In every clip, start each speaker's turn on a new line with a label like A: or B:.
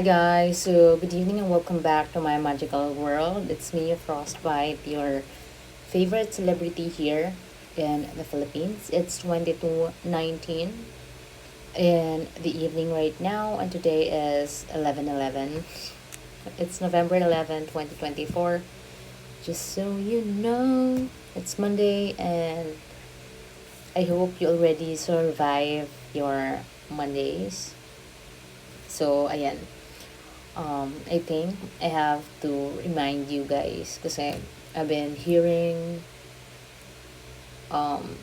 A: guys, so good evening and welcome back to my magical world. It's me, Frostbite, your favorite celebrity here in the Philippines. It's 22:19 in the evening right now, and today is 11:11. It's November 11, 2024. Just so you know, it's Monday, and I hope you already survive your Mondays. So, ayan. I think I have to remind you guys kasi I've been hearing um,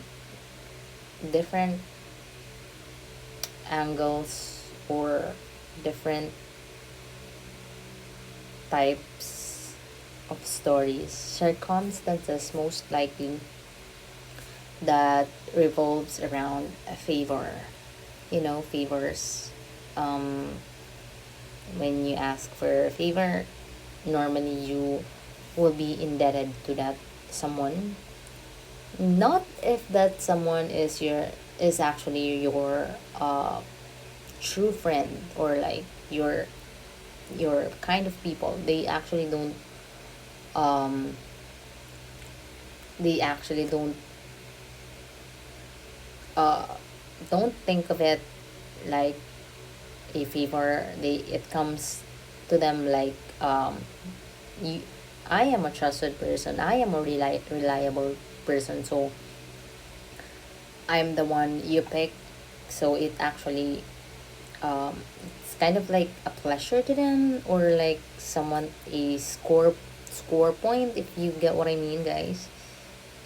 A: different angles or different types of stories, circumstances most likely that revolves around a favor. Favors. Um, when you ask for a favor, normally you will be indebted to that someone. Not if that someone is actually your true friend, or like your kind of people. Um they actually uh don't think of it like a favor. It comes to them like, you I am a trusted person, I am a reliable person, so I'm the one you pick. So it's kind of like a pleasure to them, or like someone a score point, if you get what I mean, guys.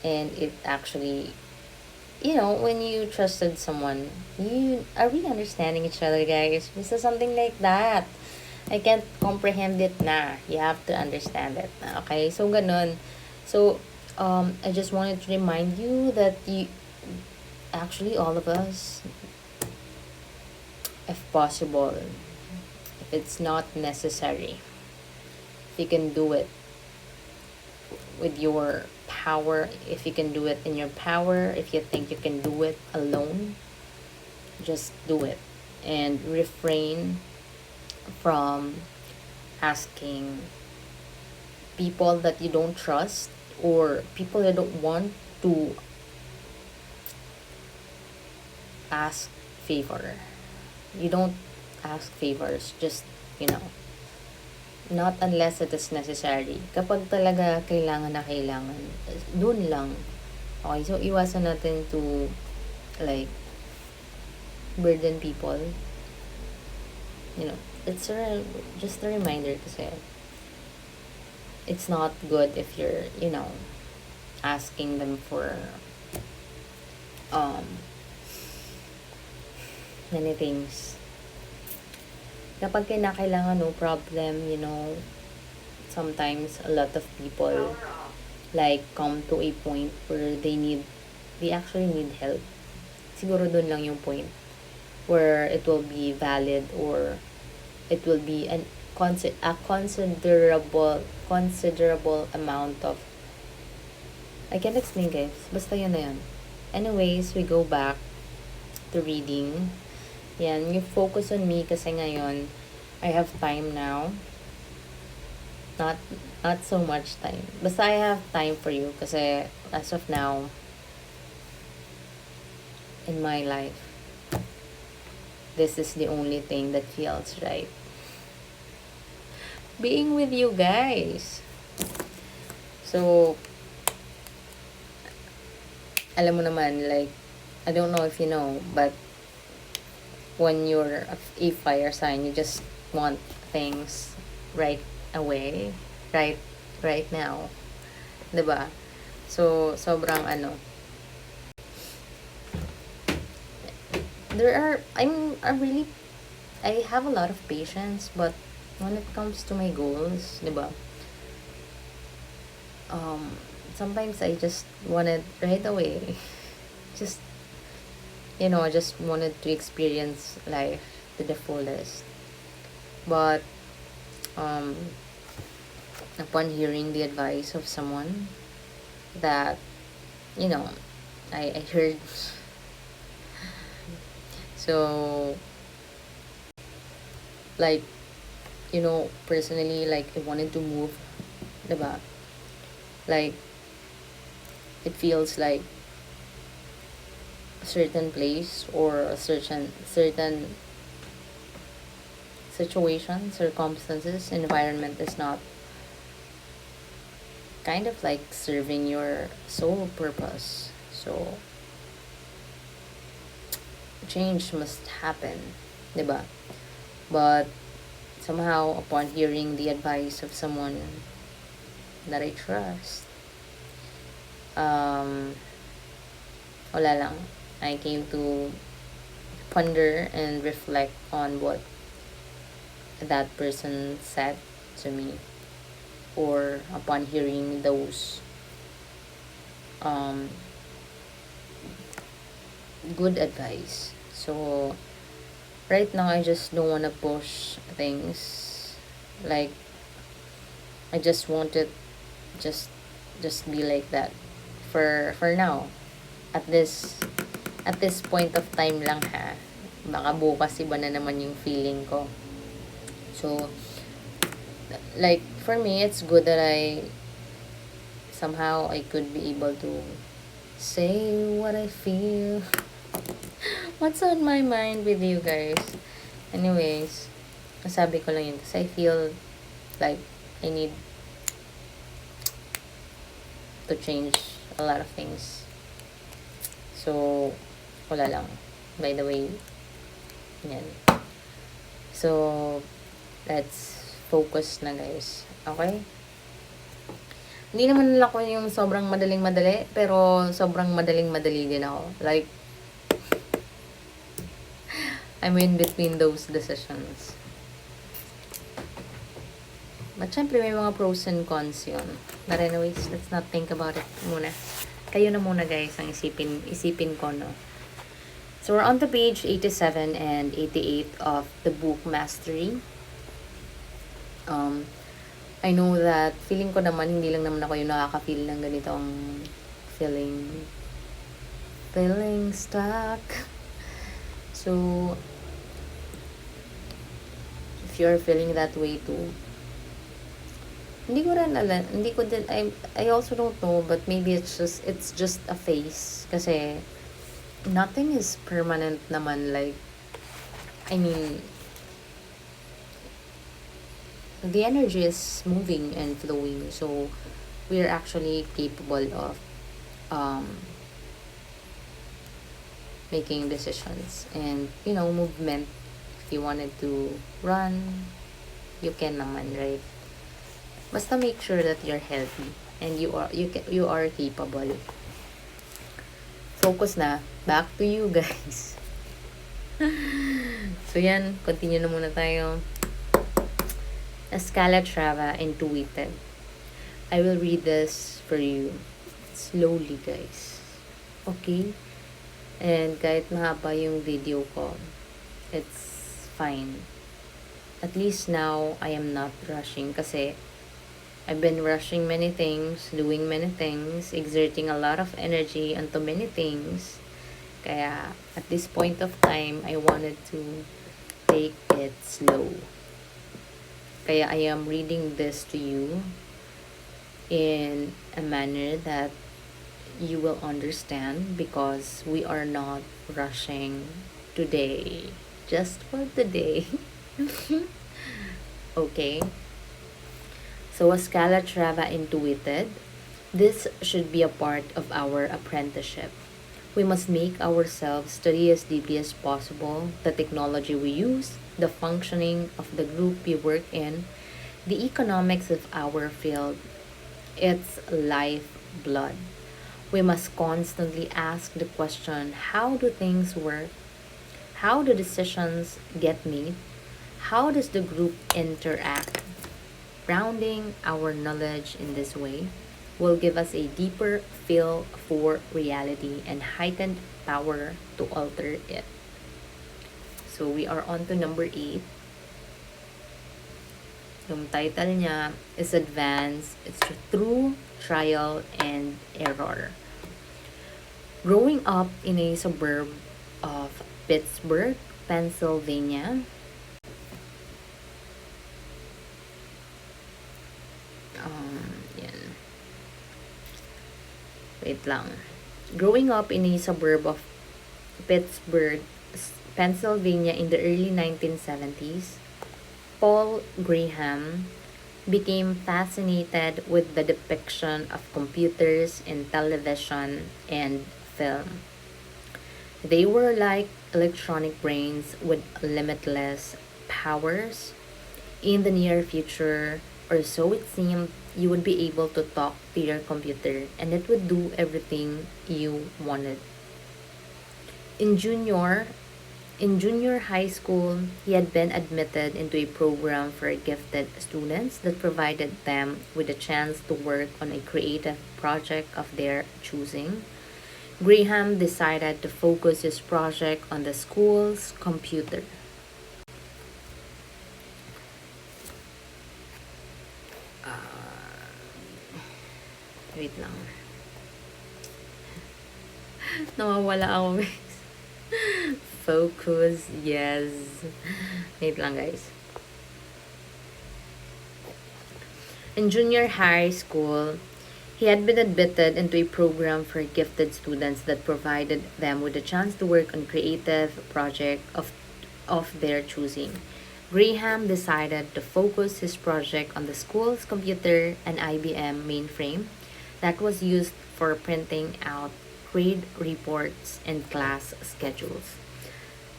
A: And it actually, when you trusted someone, you are we understanding each other, guys? This is something like that. I can't comprehend it na. You have to understand it na. Okay? So, ganun. So, I just wanted to remind you that actually, all of us, if possible, if it's not necessary, if you can do it with your power, if you can do it in your power, if you think you can do it alone, just do it. And refrain from asking people that you don't trust, or people you don't want to ask favor. You don't ask favors, just, you know, not unless it is necessary. Kapag talaga kailangan na kailangan, dun lang. Okay, so iwasan natin to, like, burden people. It's just a reminder kasi it's not good if you're, asking them for um many things. Kapag kinakailangan, no problem, sometimes a lot of people like come to a point where they actually need help. Siguro dun lang yung point where it will be valid, or it will be a considerable amount of, I can't explain, guys. Basta yun na yun. Anyways, we go back to reading. Yan, you focus on me kasi ngayon I have time now. Not not so much time. Basta I have time for you kasi as of now in my life, this is the only thing that feels right. Being with you guys. So, alam mo naman, like, I don't know if you know, but when you're a fire sign, you just want things right away, right now. 'Di ba? So, sobrang there are I have a lot of patience, but when it comes to my goals, 'di ba? Sometimes I just wanted right away. Just, I just wanted to experience life to the fullest. But upon hearing the advice of someone that, I heard, so, like, personally, like, I wanted to move, diba? Like, it feels like a certain place or a certain situation, circumstances, environment is not kind of like serving your sole purpose. So, change must happen, diba? But somehow, upon hearing the advice of someone that I trust, um, wala lang. I came to ponder and reflect on what that person said to me, or upon hearing those um, good advice. So right now I just don't want to push things. Like, I just want it just just be like that for now, at this point of time lang, ha. Baka bukas iba na naman yung feeling ko. So, like, for me, it's good that somehow I could be able to say what I feel, what's on my mind with you guys. Anyways, nasabi ko lang yun kasi I feel like I need to change a lot of things. So, wala lang. By the way, yan. So, let's focus na, guys. Okay? Hindi naman ako yung sobrang madaling-madali, pero sobrang madaling-madali din ako. Like, I'm in between those decisions. But syempre, may mga pros and cons yun. But anyways, let's not think about it muna. Kayo na muna, guys, ang isipin ko, no? So, we're on to page 87 and 88 of the book Mastery. I know that feeling ko naman, hindi lang naman ako yung nakaka-feel ng ganitong feeling stuck. So, if you're feeling that way too, hindi ko rin alam, hindi ko din, I also don't know, but maybe it's just a phase. Kasi, nothing is permanent naman, like, I mean, the energy is moving and flowing, so, we're actually capable of, making decisions, and, movement. If you wanted to run, you can naman, right? Basta make sure that you're healthy and you are capable. Focus na. Back to you, guys. So yan, continue na muna tayo. Escalatrava intuited. I will read this for you slowly, guys. Okay? And kahit mahaba yung video ko, it's fine. At least now, I am not rushing kasi I've been rushing many things, doing many things, exerting a lot of energy onto many things. Kaya, at this point of time, I wanted to take it slow. Kaya I am reading this to you in a manner that you will understand, because we are not rushing today. Just for today. Okay? So, Escalatrava intuited, this should be a part of our apprenticeship. We must make ourselves study as deeply as possible the technology we use, the functioning of the group we work in, the economics of our field, its lifeblood. We must constantly ask the question, how do things work? How do decisions get made? How does the group interact? Rounding our knowledge in this way will give us a deeper feel for reality and heightened power to alter it. So, we are on to number 8. Yung title niya is Advanced. It's Through Trial and Error. Growing up in a suburb of Pittsburgh, Pennsylvania, Wait lang. Growing up in a suburb of Pittsburgh, Pennsylvania in the early 1970s, Paul Graham became fascinated with the depiction of computers in television and film. They were like electronic brains with limitless powers. In the near future, or so it seemed, you would be able to talk to your computer and it would do everything you wanted. In junior in junior high school, he had been admitted into a program for gifted students that provided them with a chance to work on a creative project of their choosing. Graham decided to focus his project on the school's computer. Wait lang. Nawawala ako, guys. Focus, yes. Wait lang, guys. In junior high school, he had been admitted into a program for gifted students that provided them with a chance to work on creative project of their choosing. Graham decided to focus his project on the school's computer, an IBM mainframe that was used for printing out grade reports and class schedules.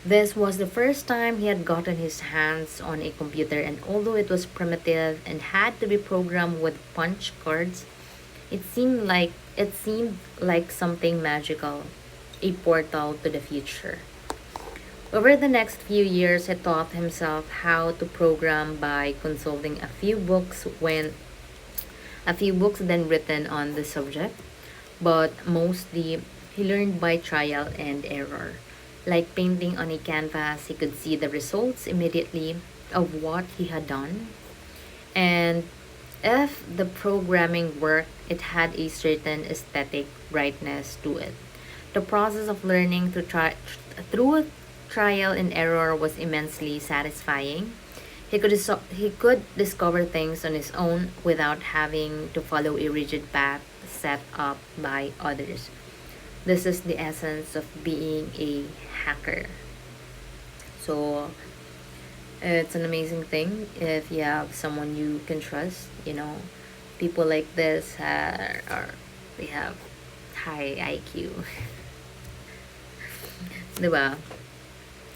A: This was the first time he had gotten his hands on a computer, and although it was primitive and had to be programmed with punch cards, it seemed like something magical, a portal to the future. Over the next few years, he taught himself how to program by consulting a few books then written on the subject, but mostly he learned by trial and error. Like painting on a canvas, he could see the results immediately of what he had done. And if the programming worked, it had a certain aesthetic brightness to it. The process of learning through trial and error was immensely satisfying. He could discover things on his own without having to follow a rigid path set up by others. This is the essence of being a hacker. So it's an amazing thing if you have someone you can trust. People like this are they have high IQ, diba?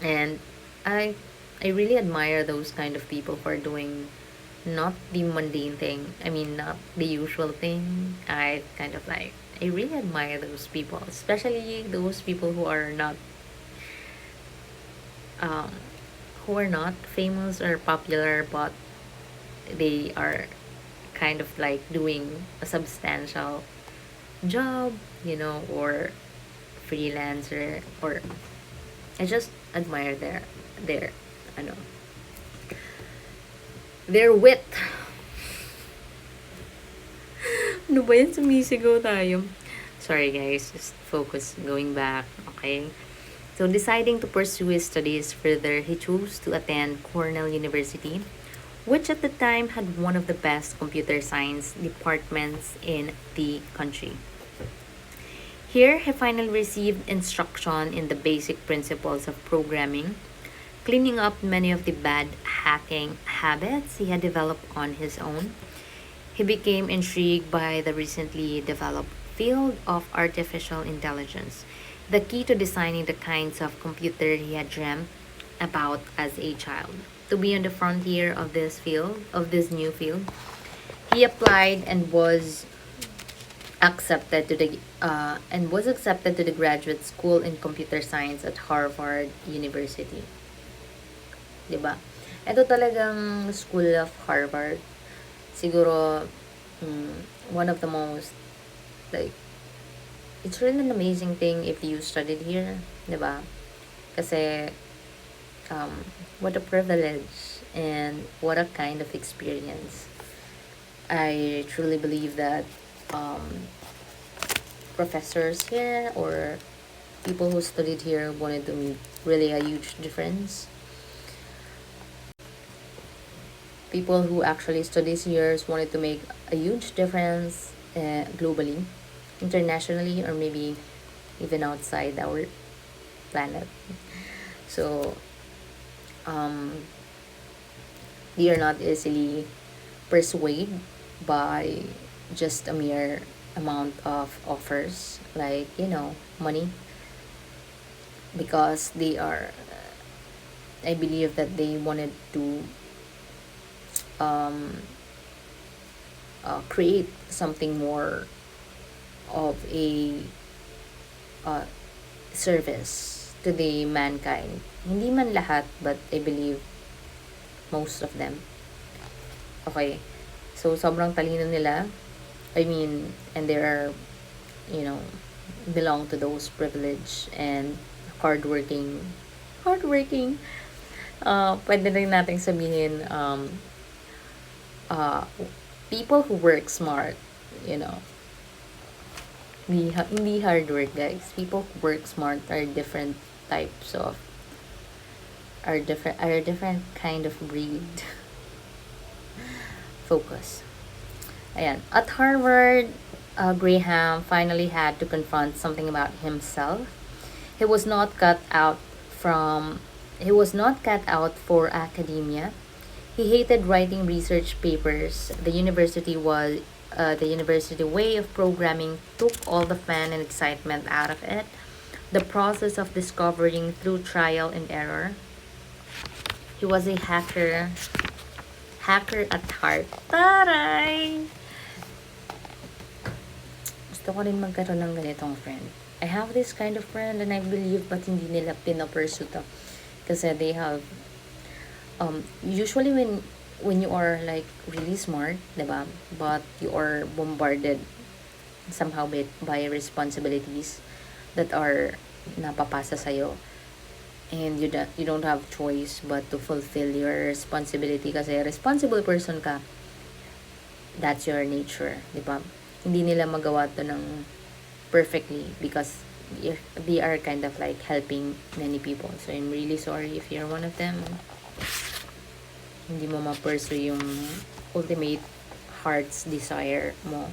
A: And I I really admire those kind of people for doing not the mundane thing. I mean, not the usual thing. I really admire those people, especially those people um who are not famous or popular, but they are kind of like doing a substantial job, or freelancer, or I just admire their ano their wit. Ano ba yan? Sumisigaw tayo. Sorry guys, just focus. Going back, okay? So deciding to pursue his studies further, he chose to attend Cornell University, which at the time had one of the best computer science departments in the country. Here, he finally received instruction in the basic principles of programming, cleaning up many of the bad hacking habits he had developed on his own. He became intrigued by the recently developed field of artificial intelligence, the key to designing the kinds of computer he had dreamt about as a child. To be on the frontier of this new field, he applied and was accepted to the graduate school in computer science at Harvard University. 'Di ba? Ito talagang School of Harvard. Siguro one of the most, like, it's really an amazing thing if you studied here, 'di ba? Kasi what a privilege and what a kind of experience. I truly believe that professors here or people who studied here wanted to make really a huge difference. People who actually studies here wanted to make a huge difference globally. internationally, or maybe even outside our planet. So um, they are not easily persuaded by just a mere amount of offers, like, money, because they are, I believe that they wanted to um, create something more of a uh, service to the mankind. Hindi man lahat, but I believe most of them. Okay. So, sobrang talino nila. I mean, and they are, you know, belong to those privileged and hardworking. Hardworking. Pwede rin nating sabihin, uh, people who work smart, you know, hindi hard work, guys. People who work smart are different types of, are a different kind of breed. Focus. Ayan. At Harvard, Graham finally had to confront something about himself. He was not cut out from he was not cut out for academia. He hated writing research papers. The university way of programming took all the fun and excitement out of it. The process of discovering through trial and error. He was a hacker at heart. Taray! Gusto ko rin magkaroon ng ganitong friend. I have this kind of friend and I believe but hindi nila pinapursue to. Kasi they have, usually when you are like really smart, diba? But you are bombarded somehow by responsibilities that are napapasa sa'yo. And you don't have choice but to fulfill your responsibility kasi responsible person ka. That's your nature, di ba? Hindi nila magawa to ng perfectly because they are kind of like helping many people. So I'm really sorry if you're one of them. Hindi mo ma-pursue yung ultimate heart's desire mo.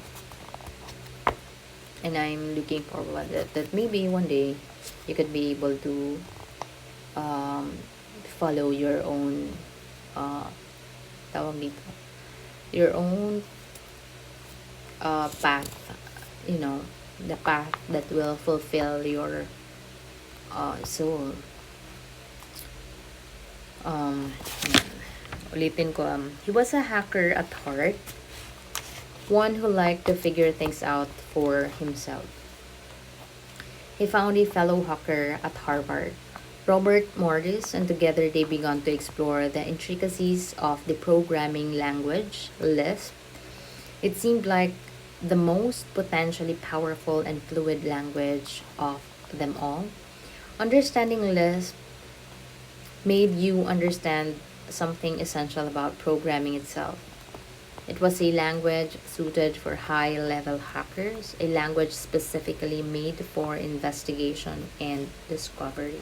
A: And I'm looking forward that maybe one day you could be able to follow your own tawag dito, your own path, the path that will fulfill your soul. Ulitin ko, he was a hacker at heart, one who liked to figure things out for himself. He found a fellow hacker at Harvard, Robert Morris, and together they began to explore the intricacies of the programming language, Lisp. It seemed like the most potentially powerful and fluid language of them all. Understanding Lisp made you understand something essential about programming itself. It was a language suited for high level hackers, a language specifically made for investigation and discovery.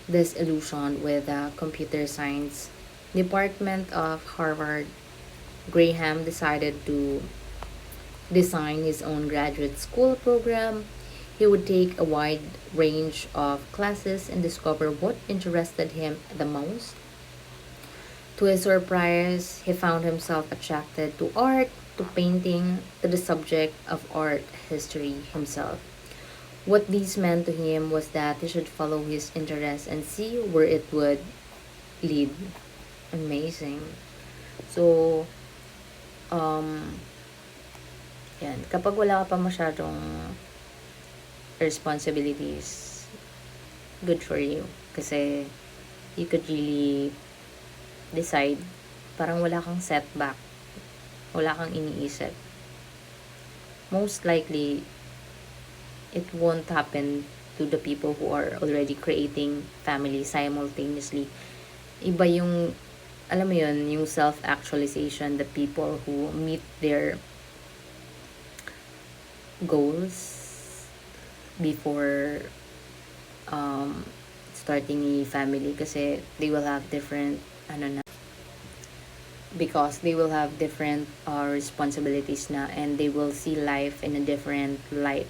A: This illusion with the computer science department of Harvard, Graham decided to design his own graduate school program. He would take a wide range of classes and discover what interested him the most. To his surprise, he found himself attracted to art, to painting, to the subject of art history himself. What this meant to him was that he should follow his interest and see where it would lead. Amazing. So, um, yan. Kapag wala ka pa masyadong responsibilities, good for you. Kasi, you could really decide, parang wala kang setback, wala kang iniisip. Most likely, it won't happen to the people who are already creating family simultaneously. Iba yung, alam mo yun, yung self-actualization, the people who meet their goals before starting a family kasi they will have different because they will have different responsibilities na, and they will see life in a different light.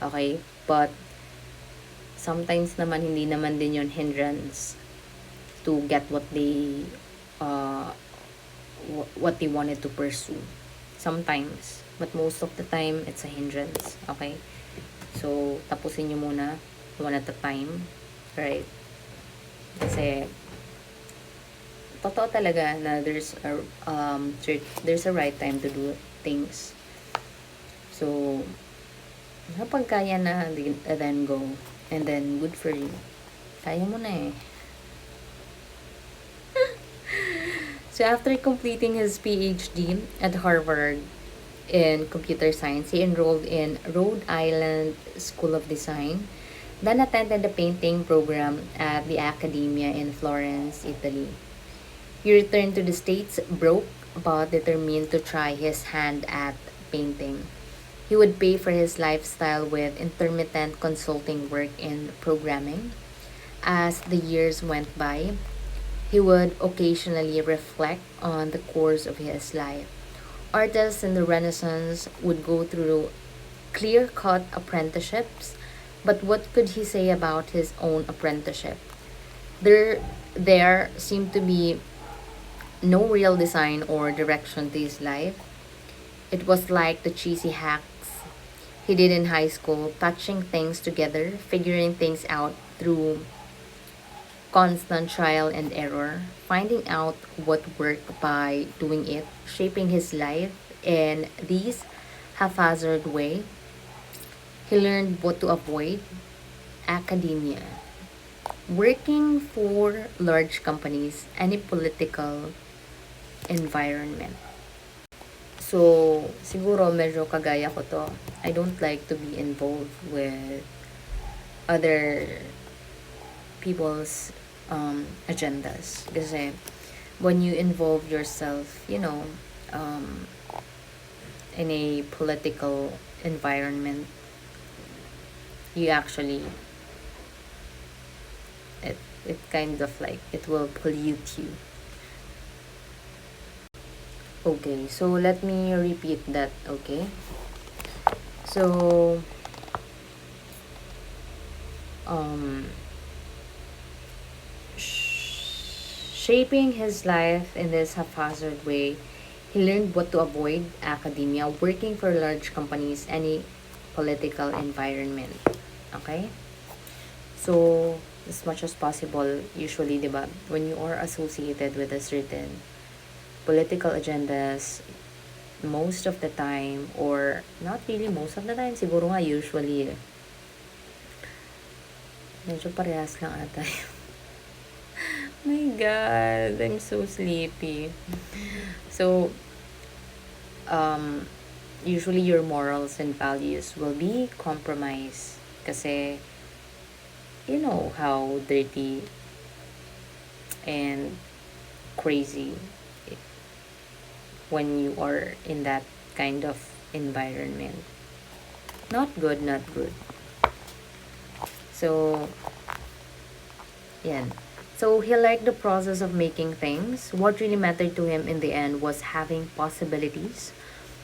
A: Okay? But sometimes naman hindi naman din yon hindrance to get uh, what they wanted to pursue. Sometimes, but most of the time it's a hindrance. Okay? So tapusin nyo muna one at a time, right? Kasi totoo talaga na there's a right time to do things. So kapag kaya na, then go. And then, good for you. Kaya mo na eh. So, after completing his PhD at Harvard in computer science, he enrolled in Rhode Island School of Design, then attended the painting program at the Accademia in Florence, Italy. He returned to the States broke but determined to try his hand at painting. He would pay for his lifestyle with intermittent consulting work in programming. As the years went by, he would occasionally reflect on the course of his life. Artists in the Renaissance would go through clear cut apprenticeships, but what could he say about his own apprenticeship? There seemed to be no real design or direction to his life. It was like the cheesy hacks he did in high school, patching things together, figuring things out through constant trial and error, finding out what worked by doing it, shaping his life in this haphazard way. He learned what to avoid: academia, working for large companies, any political environment. So, siguro medyo kagaya ko to. I don't like to be involved with other people's agendas. Kasi when you involve yourself, in a political environment, you actually, it kind of like, it will pollute you. Okay, so let me repeat that, okay? So, shaping his life in this haphazard way, he learned what to avoid: academia, working for large companies, any political environment. Okay? So, as much as possible, usually, diba, when you are associated with a certain political agendas, most of the time, or not really most of the time, siguro nga usually, medyo parehas lang ata. My God, I'm so sleepy. So, usually your morals and values will be compromised. Kasi, you know how dirty and crazy when you are in that kind of environment. Not good, not good. So, yan. So, he liked the process of making things. What really mattered to him in the end was having possibilities,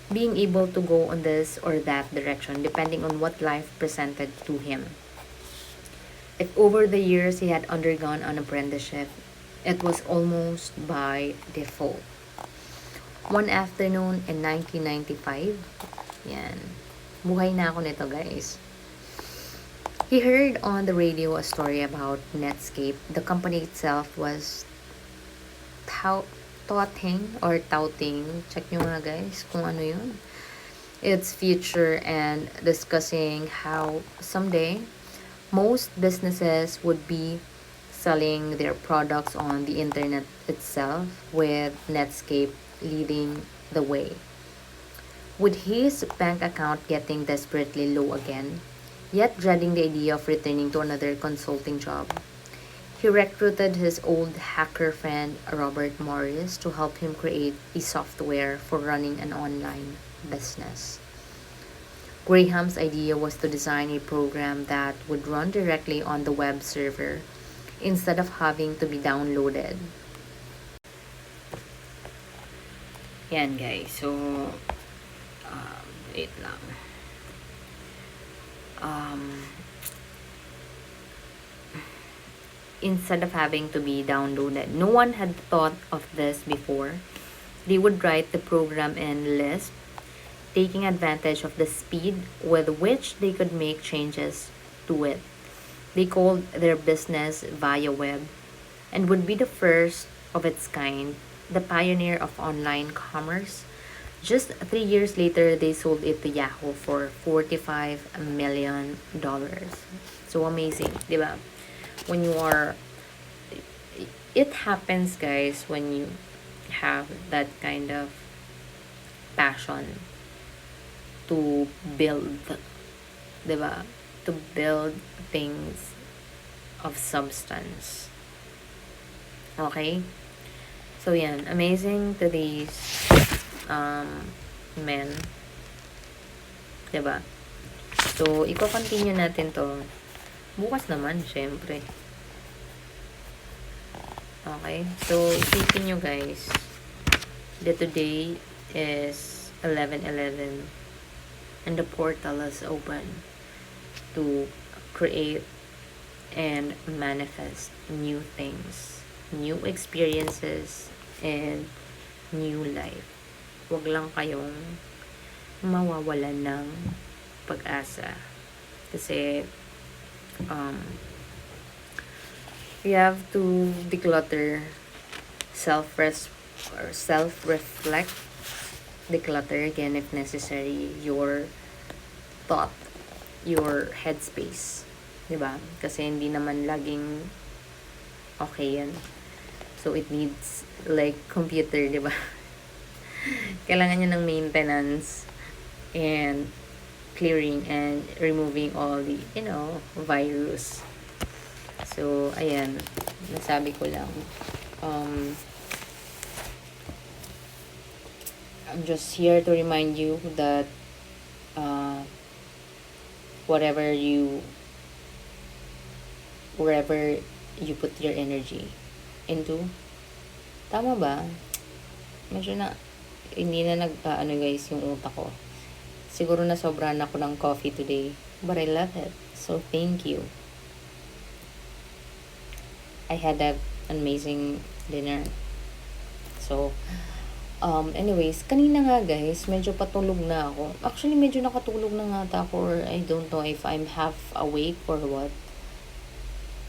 A: being able to go on this or that direction depending on what life presented to him. If over the years he had undergone an apprenticeship, it was almost by default. One afternoon in 1995, yan, buhay na ako nito, guys. He heard on the radio a story about Netscape. The company itself was touting, check nyo nga guys kung ano yun, its future, and discussing how someday most businesses would be selling their products on the internet itself, with Netscape leading the way. With his bank account getting desperately low again, yet dreading the idea of returning to another consulting job, he recruited his old hacker friend Robert Morris to help him create a software for running an online business. Graham's idea was to design a program that would run directly on the web server instead of having to be downloaded. Yan guys. So, wait lang. Instead of having to be downloaded, no one had thought of this before. They would write the program in Lisp, taking advantage of the speed with which they could make changes to it. They called their business Via Web and would be the first of its kind, the pioneer of online commerce. Just 3 years later, they sold it to Yahoo for $45 million. So amazing, di ba? When you are, it happens, guys, when you have that kind of passion to build, di ba? To build things of substance. Okay? So, yan. Amazing to these men. Diba? So, i-continue natin to. Bukas naman, syempre. Okay? So, isipin nyo guys, that today is 11/11 and the portal is open to create and manifest new things, new experiences, and new life. Huwag lang kayong mawawalan ng pag-asa. Kasi, you have to declutter, self-reflect, declutter again if necessary, your thought, your headspace. Diba? Kasi hindi naman laging okay yan. So, it needs like computer, diba? Kailangan niya ng maintenance and clearing and removing all the, virus. So, ayan. Nasabi ko lang. I'm just here to remind you that wherever you put your energy into, tama ba? Medyo na, hindi na guys, yung utak ko. Siguro na sobrahan ako ng coffee today. But I love it. So, thank you. I had that amazing dinner. So, anyways, kanina nga guys, medyo patulog na ako. Actually, medyo nakatulog na nga ako, or I don't know if I'm half awake or what.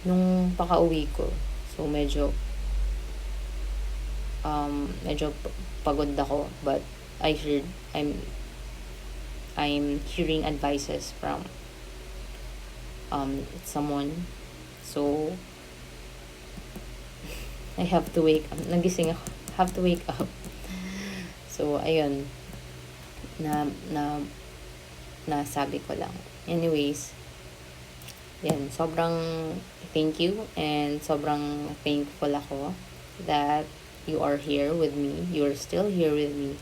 A: Nung paka-uwi ko. So, medyo pagod ako, but I heard I'm hearing advices from someone. So I have to wake up. Nagising ako. Have to wake up. So ayun. Nasabi ko lang. Anyways, yan, sobrang thank you and sobrang thankful ako that you are here with me. You're still here with me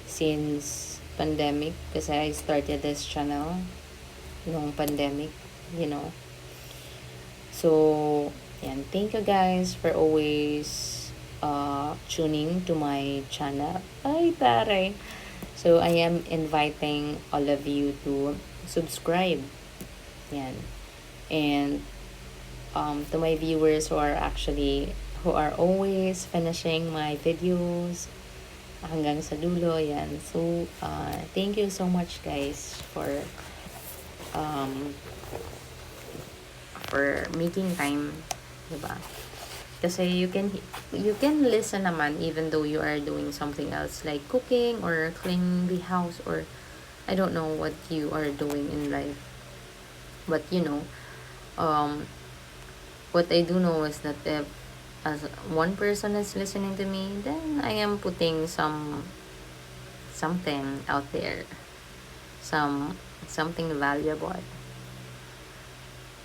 A: since pandemic, kasi I started this channel nung pandemic, So, yan, thank you guys for always tuning to my channel. Ay, taray. So, I am inviting all of you to subscribe. Yan. And to my viewers who are always finishing my videos hanggang sa dulo, yan. So, thank you so much guys for making time, diba? Kasi you can listen naman even though you are doing something else like cooking or cleaning the house, or I don't know what you are doing in life. But what I do know is that if as one person is listening to me, then I am putting something out there, something valuable.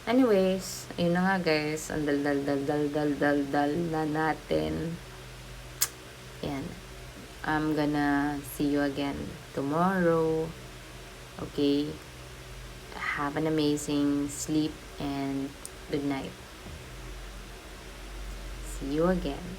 A: Anyways, ayun na nga guys, ang dal na natin. Yan. I'm gonna see you again tomorrow. Okay? Have an amazing sleep and good night. See you again.